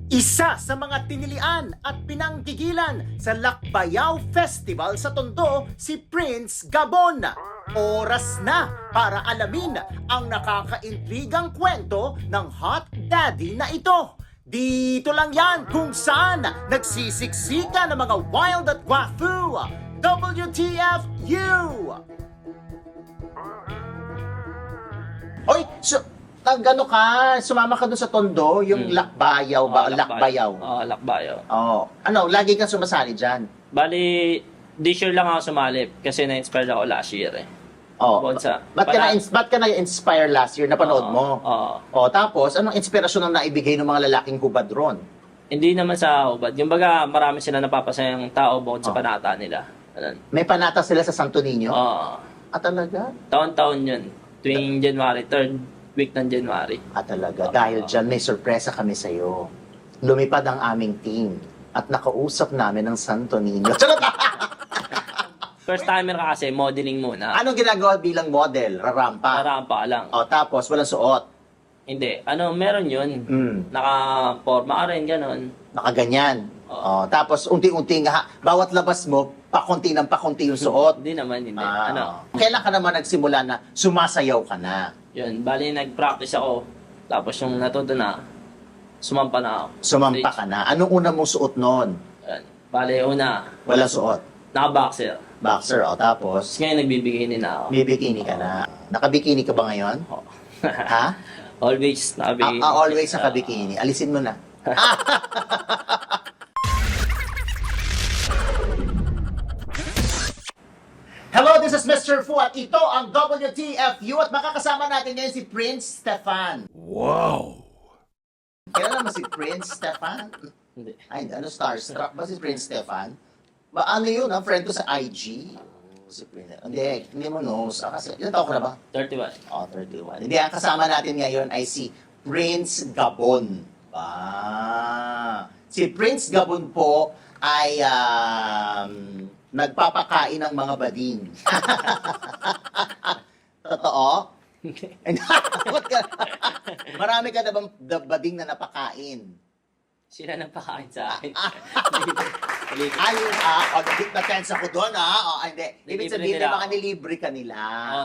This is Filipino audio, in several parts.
Isa sa mga tinilian at pinanggigilan sa Lakbayaw Festival sa Tondo si Prince Gabon. Oras na para alamin ang nakakaintrigang kwento ng hot daddy na ito. Dito lang yan kung saan nagsisiksika ng mga wild at wafu. WTFU! Oy, gano ka, sumama ka doon sa Tondo, yung Lakbayaw ba? Lakbayaw. Oo, Lakbayaw. Oo. Ano, lagi kang sumasali dyan? Bali, this year lang ako sumali kasi na-inspired ako last year eh. Oo. Bukod sa- Ba't ka na-inspire last year? Napanood Oo, mo? oo. O, tapos, anong inspirasyon ang naibigay ng mga lalaking hubad ron? Hindi naman sa ubad. Yung baga, marami sila napapasayang tao bukod sa panata nila. Ganun. May panata sila sa Santo Niño? Oo. Talaga? Taon-taon yun. Tuwing January, third week ng January. Talaga. Dahil dyan, may sorpresa kami sa'yo. Lumipad ang aming team at nakausap namin ng Santo Niño. Charot! First timer ka kasi, modeling muna. Anong ginagawa bilang model? Rarampa? Parampa lang. O, tapos, walang suot. Hindi. Meron yun. Naka-forma ka rin, ganun. Nakaganyan. O, tapos, unti-unti nga, bawat labas mo, pakunti ng pakunti yung suot. Hindi naman, hindi. Kailan ka naman nagsimula na sumasayaw ka na? Yun, bali nag-practice ako. Tapos yung natuto na, sumampa na ako. Sumampa ka Stage. na. Anong unang mong suot noon? Yun. Bali, una, Walang suot. naka-boxer. Boxer. O, tapos, Tapos ngayon nagbibigay din ako. may bikini ka na. Nakabikini ka ba ngayon? Oo. Ha? Always, nakabigay. Always nakabikini. Alisin mo na. Hello, this is Mr. Fu at ito ang WTFU at makakasama natin ngayon si Prince Stefan. Wow! Kilala mo si Prince Stefan? Hindi. Ay, starstruck ba si Prince Stefan? Ano yun, friend ko sa IG? Si Prince. Hindi mo knows. Kasi, ilan taon ka na ba? 31. 31. Hindi, ang kasama natin ngayon ay si Prince Gabon. Si Prince Gabon po ay nagpapakain ng mga bading. Totoo? Ba't ka- Marami ka na bang bading na napakain? Sila nang pakain sa akin. Ayun, na-tense ako doon, hindi. Ibig Nilibre sabihin, may nila mga ako. nilibre ka nila.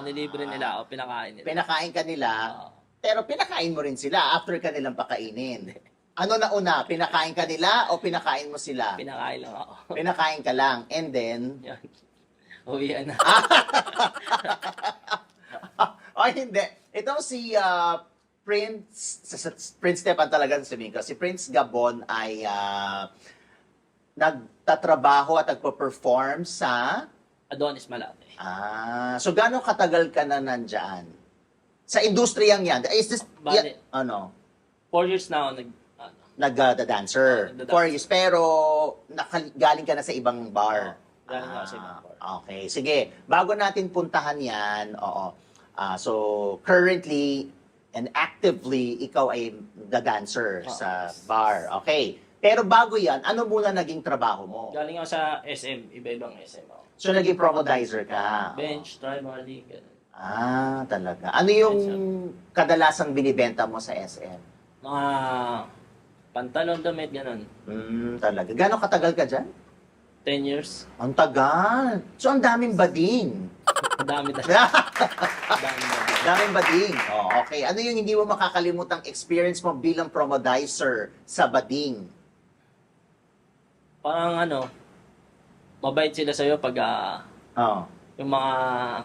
Nilibre nila ako, pinakain nila. Pinakain ka nila, Oo. pero pinakain mo rin sila after ka nilang pakainin. Ano na una, pinakain ka nila o pinakain mo sila? Pinakain lang ako. Pinakain ka lang, and then... Yan. Uwian na. Hindi. Itong si Prince Stefan talaga sabihin ko. Si Prince Gabon ay nagtatrabaho at nagpo-perform sa... Adonis Malate. So gano'ng katagal ka na nandyan? Sa industriyang yan. Is this... Bale. 4 years na ako Nag-dancer. nagda-dancer. 4 years. Pero galing ka na sa ibang bar. Galing ako sa ibang bar. Okay. Sige. Bago natin puntahan yan, so, currently and actively, ikaw ay the dancer sa bar. Okay. Pero bago yan, ano muna naging trabaho mo? Galing ako sa SM, iba-ibang SM ako. So, naging promodizer ka. Bench, try marley, ganun. Talaga. Ano yung kadalasang binibenta mo sa SM? Mga pantalon, damit, ganun. Talaga. Gano'ng katagal ka dyan? 10 years. Ang tagal. So, ang daming bading. Ang dami talaga. Dami na. Daming bading. Okay. Ano yung hindi mo makakalimutang experience mo bilang promodizer sa bading? Parang mabait sila sa'yo pag yung mga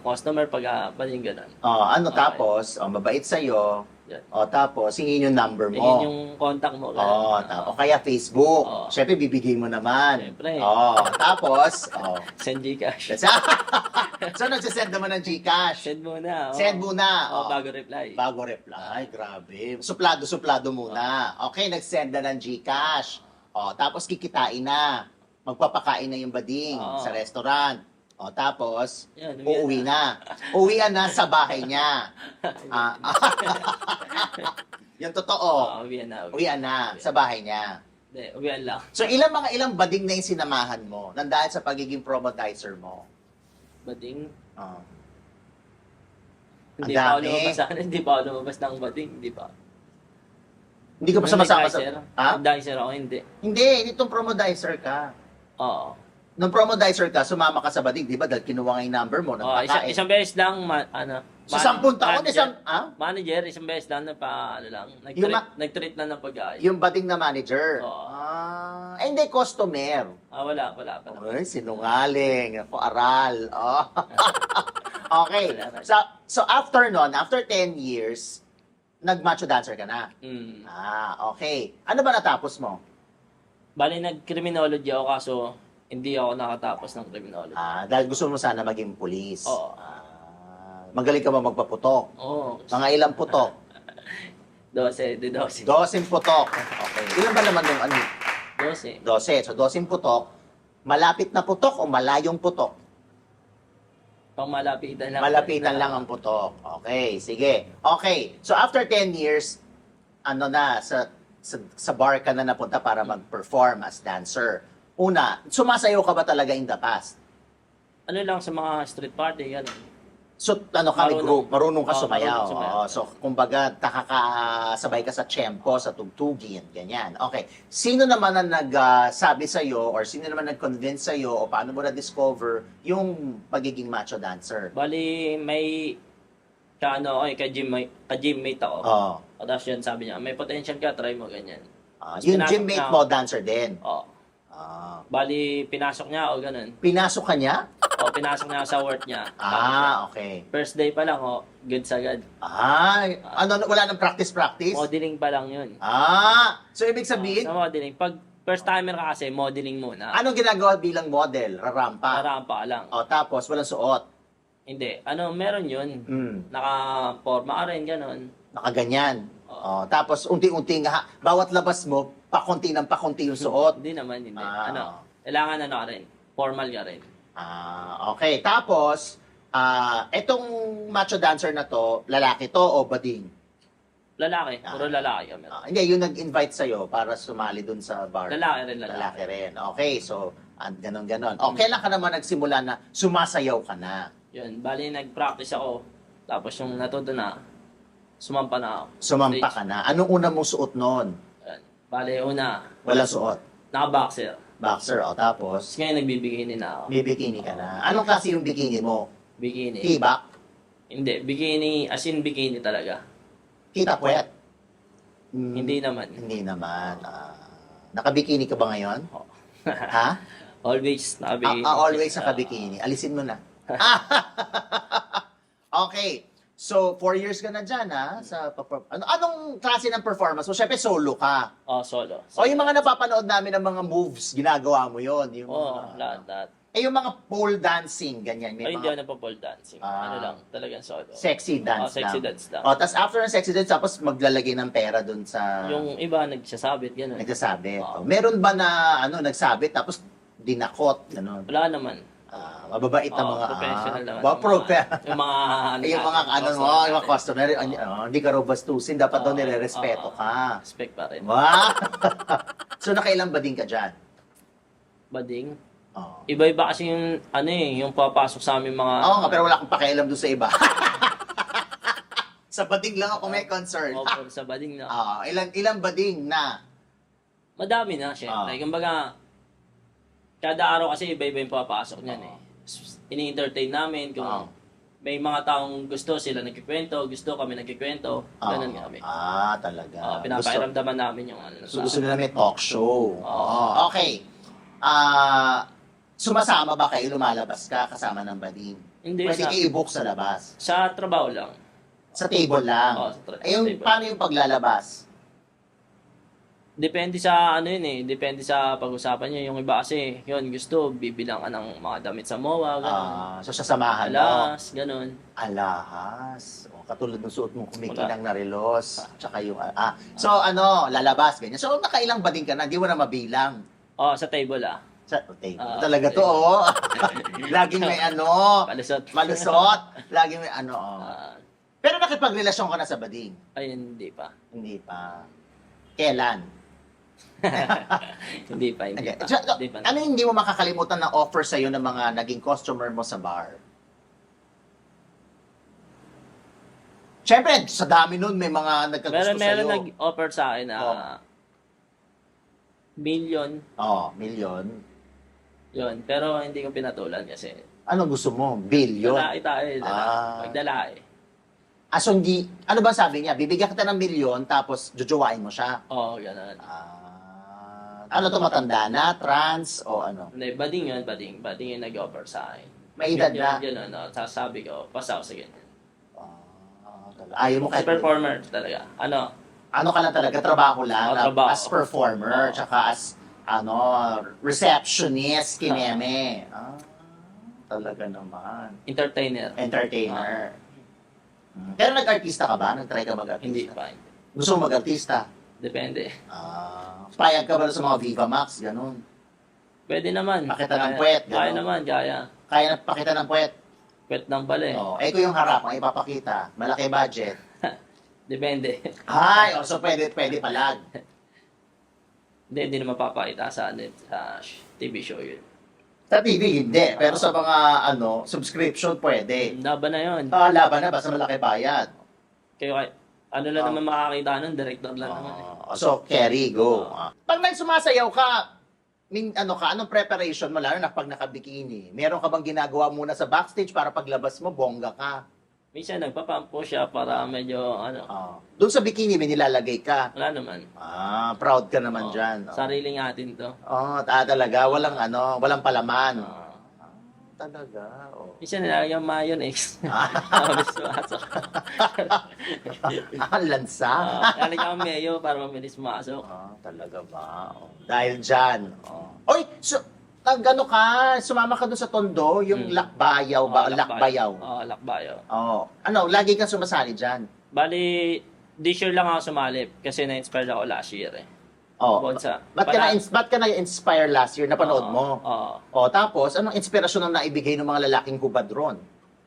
customer pag bading ganun. Ano Okay. tapos? Mabait sa'yo. Yan. Tapos, hingin yung number mo. Tingin yung contact mo. O kaya Facebook. Oo. Siyempre, bibigay mo naman. Siyempre. Tapos, Send Gcash. So, nagsisend naman ng Gcash. Send muna. Send muna. Bago reply. Bago reply. Grabe. Suplado muna. Okay, nag-send na ng Gcash. Tapos kikitain na. Magpapakain na yung bading sa restaurant. Tapos, Yan, uuwi na. Uwian na sa bahay niya. Yung totoo. Uwian na. Uwian na sa bahay niya. Hindi, uwian lang. So, ilang bading na yung sinamahan mo nandahil sa pagiging promodizer mo? Bading. Oh. Hindi Ang pa ako dami. lumabas sa akin. Hindi pa ako lumabas ng bading. Hindi pa. Hindi ka pa sumasama sa... Ha? Nag-dicer ako, hindi. Hindi, itong promodizer ka. Oo. Nung promodizer ka, sumama ka sa bading, di ba? Dahil kinuha nga yung number mo, nagpakain. Isang beses lang, Sa 10 taon, manager, isang beses lang, nag-treat na ng pag-ayos. Yung bading na manager. Oo. Hindi, customer. Wala pa naman. Ay, sinungaling. Ako, aral. Oh. Okay. So, after nun, after 10 years, nag-macho dancer ka na. Okay. Ano ba natapos mo? Bali, nag-criminology ako, kaso hindi ako nakatapos ng criminology. Dahil gusto mo sana maging pulis. Oo. Magaling ka ba magpaputok? Oo. Mga ilang putok? 12. 12 putok. Okay. Ilan ba naman yung 12. 12. So, 12 putok. Malapit na putok o malayong putok? Pang malapitan lang. Malapitan lang ang putok. Okay, sige. Okay. So, after 10 years, sa bar ka na napunta para mag-perform as dancer. Una, sumasayaw ka ba talaga in the past? Ano lang sa mga street party, gano'n. So, group, marunong ka sumayaw. marunong sumayaw. So, kumbaga, nakakasabay ka sa tiyempo, sa tugtugin, ganyan. Okay. Sino naman ang nagsabi sa'yo, or sino naman nag-convince sa'yo, o paano mo na-discover yung pagiging macho dancer? Bali, may ka-gymmate ako. Tapos yun, sabi niya, may potential ka, try mo, ganyan. Yung gymmate mo, dancer din? Oo. Bali, pinasok niya ako, ganun. Pinasok ka niya? Pinasok niya sa work niya. Okay. First day pa lang, goods agad. Wala nang practice? Modeling pa lang yun. So ibig sabihin? Sa modeling. Pag first timer ka kasi, modeling muna. Anong ginagawa bilang model? Rarampa? Rarampa lang. Tapos, walang suot? Hindi. Meron yun. Naka-forma ka rin, ganun. Nakaganyan? Tapos, unti-unti nga, bawat labas mo, pakunti ng pakunti yung suot? Hindi naman, hindi. Kailangan ka rin. Formal ka rin. Okay. Tapos, etong macho dancer na to, lalaki to o bading? Lalaki. Puro lalaki kami. Hindi, yung nag-invite sa'yo para sumali dun sa bar. Lalaki rin. Lalaki rin. Okay, so, ganon-ganon. Kailan ka naman nagsimula na sumasayaw ka na? Yun. Bali, nag-practice ako. Tapos yung natuto na, sumampa na ako. Sumampa ka na. Anong una mong suot noon? Bali, una. Wala suot? Naka-boxer. Boxer, tapos? Tapos ngayon nagbibikini na ako. Bibikini ka na. Anong klase yung bikini mo? Bikini. Tibak? Hindi. Bikini, as in bikini talaga. Kita puwet? Hindi naman. Hindi naman. Nakabikini ka ba ngayon? Ha? Always nakabikini. Always nakabikini. Alisin mo na. Okay. So, 4 years ka na dyan, anong klase ng performance mo? Siyempre, solo ka. Solo. Yung mga napapanood namin ng mga moves, ginagawa mo yon. Lahat. Yung mga pole dancing, ganyan. Hindi ako nagpo-pole dancing. Ano lang, talagang solo. Sexy dance sexy dance lang. Tapos after ng sexy dance, tapos maglalagay ng pera dun sa... Yung iba, nagsasabit, gano'n. Nagsasabit. Meron ba na, nagsabit, tapos dinakot, gano'n? Wala naman. Mababait na mga... Professional naman. Yung mga customer, hindi ka raw bastusin, dapat daw nire-respeto ka. Respect pa rin. Wow! So, nakailang bading ka dyan? Bading? Iba-iba kasi yung, yung papasok sa amin mga... pero wala akong pakialam doon sa iba. Sa bading lang ako may concern. Sa bading na. Ilang bading na? Madami na, syempre. Kumbaga, kada araw kasi iba-iba yung papasok niyan Ini-entertain namin kung may mga taong gusto sila nagkikwento, gusto kami nagkikwento, ganun kami. Talaga. Pinapairamdaman namin yung gusto nila may talk show. Okay. Sumasama ba kayo, lumalabas ka kasama ng bading? Hindi. Pwede kayo i-book sa labas? Sa trabaho lang. Sa table lang? Paano yung paglalabas? Depende sa depende sa pag-usapan niyo. Yung iba kasi, yun, gusto, bibilang ka ng mga damit sa MOA, gano'n. So, sasamahan mo? Alahas, gano'n. Alahas. Katulad ng suot mong kumikinang na relos. Tsaka yung, lalabas, ganyan. So, nakailang bading ka na, di mo na mabilang? Sa table, Sa table. Talaga to, Laging may malusot. Laging may Pero nakipagrelasyon ka na sa bading? Ay, hindi pa. Hindi pa. Kailan? Hindi pa. Ano hindi mo makakalimutan na offer sa'yo ng mga naging customer mo sa bar? Siyempre, sa dami nun, may mga nagkagusto Meron sa'yo. nag-offer sa akin na Oh. million, Oh, million. yun. Pero hindi ko pinatulan kasi Ano gusto mo? Billion? dalae tayo, Ah. magdalae. So hindi, ano ba sabi niya? Bibigyan kita ng milyon, tapos jujuwain mo siya. Oo, ganun. Ano to, matanda na? Trans? O ano? Hindi, bading yun, bading. Bading yung nag-offer sa akin. May edad na? Yun, ano, sasabi ko, pasaw sa ganyan. Ayaw mo Si kahit... performer talaga. Ano, Ano ka lang talaga, trabaho lang. Oo, trabaho. As performer, Oo. tsaka as, receptionist, kineme. Talaga naman. entertainer. Entertainer. Pero nag-artista ka ba? Nag-try ka mag-artista? Hindi pa. Gusto mo mag-artista? Depende. Payag ka ba sa mga Viva Max? Ganun. Pwede naman. Pakita ng Kaya- puwet, Kaya gano'n. naman, kaya. Kaya na pakita ng puwet. Puwet ng pala eh. Ko yung harap, ang ipapakita. Malaki budget. Depende. So pwede palag. Hindi naman papakita sa TV show yun. Sa TV, hindi. Pero sa mga, subscription, pwede. Laban na yun. Laban na, basta malaki bayad. Kaya ano lang naman makakita nun, director lang naman eh. So, carry, go. Pag nagsumasayaw ka, anong preparation mo, lalo na pag naka-bikini? Meron ka bang ginagawa muna sa backstage para paglabas mo, bongga ka? Minsan nagpapampo siya para medyo Doon sa bikini, may nilalagay ka. wala naman. Proud ka naman dyan. Sariling atin to. Talaga, walang palaman. Talaga, Minsan nilalagyan mayonnaise. Tapos masok. Lansa. Nilalagyan mayo para mabilis masok. Talaga ba? Dahil dyan. Oy, so, sumama ka doon sa Tondo, yung Lakbayaw ba? Lakbayaw. Oo, Lakbayaw. Lagi kang sumasali dyan? Bali, this year lang ako sumali kasi na-inspired ako last year eh. Bukod sa- Ba't ka na-inspire last year? Napanood mo? Oo. Tapos, anong inspirasyon ang naibigay ng mga lalaking hubad ron?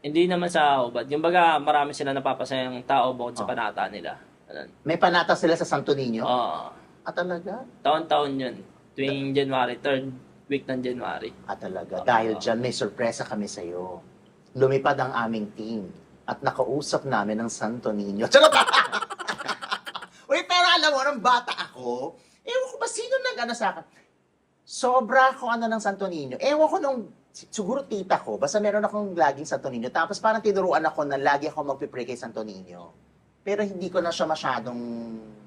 Hindi naman sa hubad. Yung baga, marami sila napapasayang tao bukod sa panata nila. Ganun. May panata sila sa Santo Niño? Oo. Talaga? Taon-taon yun. Tuwing January, third week ng January. Talaga. Dahil dyan, may sorpresa kami sa'yo. Lumipad ang aming team at nakausap namin ang Santo Niño. Charot! Uy, pero alam mo, nung bata ako, ewan ko ba sino nag-ano sa akin? Sobra ako ng Santo Niño. Ewan ko siguro tita ko, basta meron akong laging Santo Niño. Tapos parang tinuruan ako na lagi ako magpipray kay Santo Niño. Pero hindi ko na siya masyadong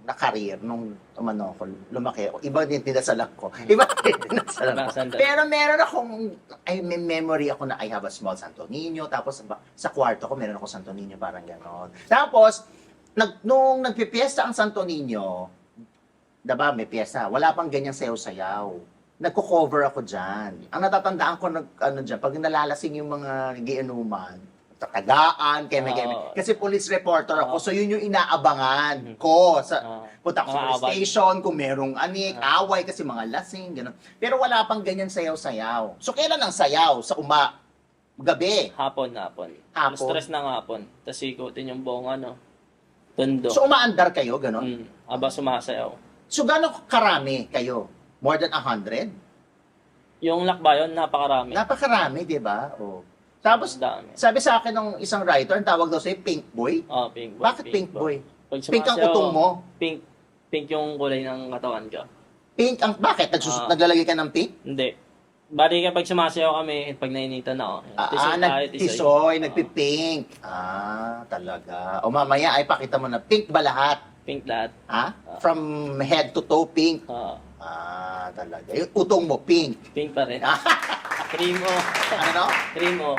na-career nung ako, lumaki. Iba din dinasalan ko. Iba din dinasalan ko. Pero meron may memory ako na I have a small Santo Niño. Tapos sa kwarto ko, meron ako Santo Niño, parang ganon. Tapos, nung nagpipiesta ang Santo Niño, diba, may piyesta, wala pang ganyang sayaw-sayaw. Nagko-cover ako dyan. Ang natatandaan ko, dyan, pag nalalasing yung mga giinuman, tagaan, kasi police reporter ako, so yun yung inaabangan ko. Punta ko sa police station, kung merong away, kasi mga lasing, gano'n. Pero wala pang ganyan sayaw-sayaw. So kailan ang sayaw? Sa gabi? Hapon. Stress ng hapon. Tapos ikutin yung buong Tondo. So umaandar kayo, gano'n? Aba sumasayaw. So gano'ng karami kayo? More than 100? Yung Lakbayon, napakarami. Napakarami, di ba? Tapos, Dami. sabi sa akin ng isang writer, ang tawag daw sa'yo, Pink Boy. Pink boy. Bakit Pink Boy? Pag Pink ang sumasayaw, utong mo? Pink yung kulay ng katawan ko. Pink ang, bakit? Naglalagay ka ng pink? Hindi. Bali kapag sumasayaw kami, pag nainitan ako. Nagtisoy, nagpipink. Talaga. O mamaya, ay pakita mo na, pink ba lahat? Pink lahat. From head to toe, pink? Talaga. Yung utong mo, pink. Pink pa rin. Primo. Ano? Primo.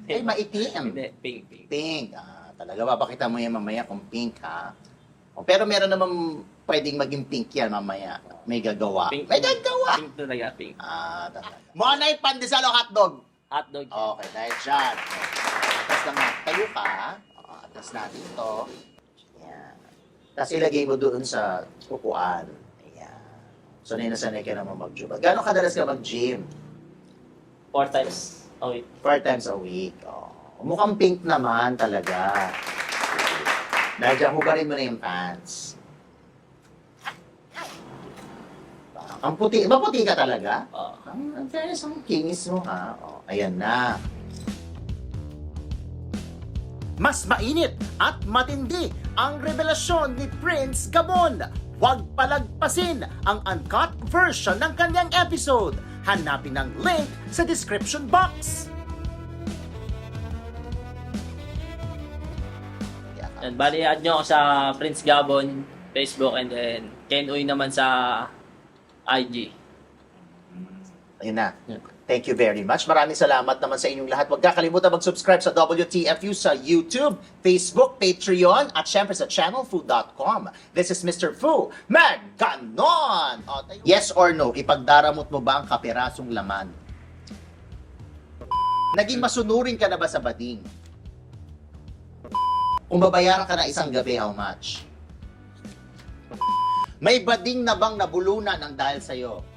Ay, maitim. Hindi, pink. Pink. Talaga, papakita mo yan mamaya kung pink, ha? Pero meron naman pwedeng maging pink yan mamaya. May gagawa. Pink. May gagawa! Pink talaga, pink. Talaga. Monay, pandesal o hotdog? Hotdog. Okay, dahil dyan. Tapos lang tayo ka. Tapos natin ito. Ayan. Tapos ilagay mo doon sa upuan. Ayan. Sanay na sanay ka naman mag-gym. Gano'ng kadalas ka mag-gym? 4 times a week. 4 times a week. Mukhang pink naman talaga. Dahil dyan, hugarin mo na yung pants. Ang puti, maputi ka talaga? Ang fairness, ang kinis mo, ha? Ayan na. Mas mainit at matindi ang revelasyon ni Prince Gabon. Huwag palagpasin ang uncut version ng kanyang episode. Hanapin ang link sa description box. Yan, bali add nyo ako sa Prince Gabon, Facebook, and then Ken Uy naman sa IG. Ayun na. Yan. Thank you very much. Maraming salamat naman sa inyong lahat. Huwag kakalimutan mag-subscribe sa WTFU sa YouTube, Facebook, Patreon, at syempre sa channelfu.com. This is Mr. Fu. Magganon! Yes or no, ipagdaramot mo ba ang kapirasong laman? Naging masunurin ka na ba sa bading? Kung babayaran ka na isang gabi, how much? May bading na bang nabulunan ang dahil sa'yo?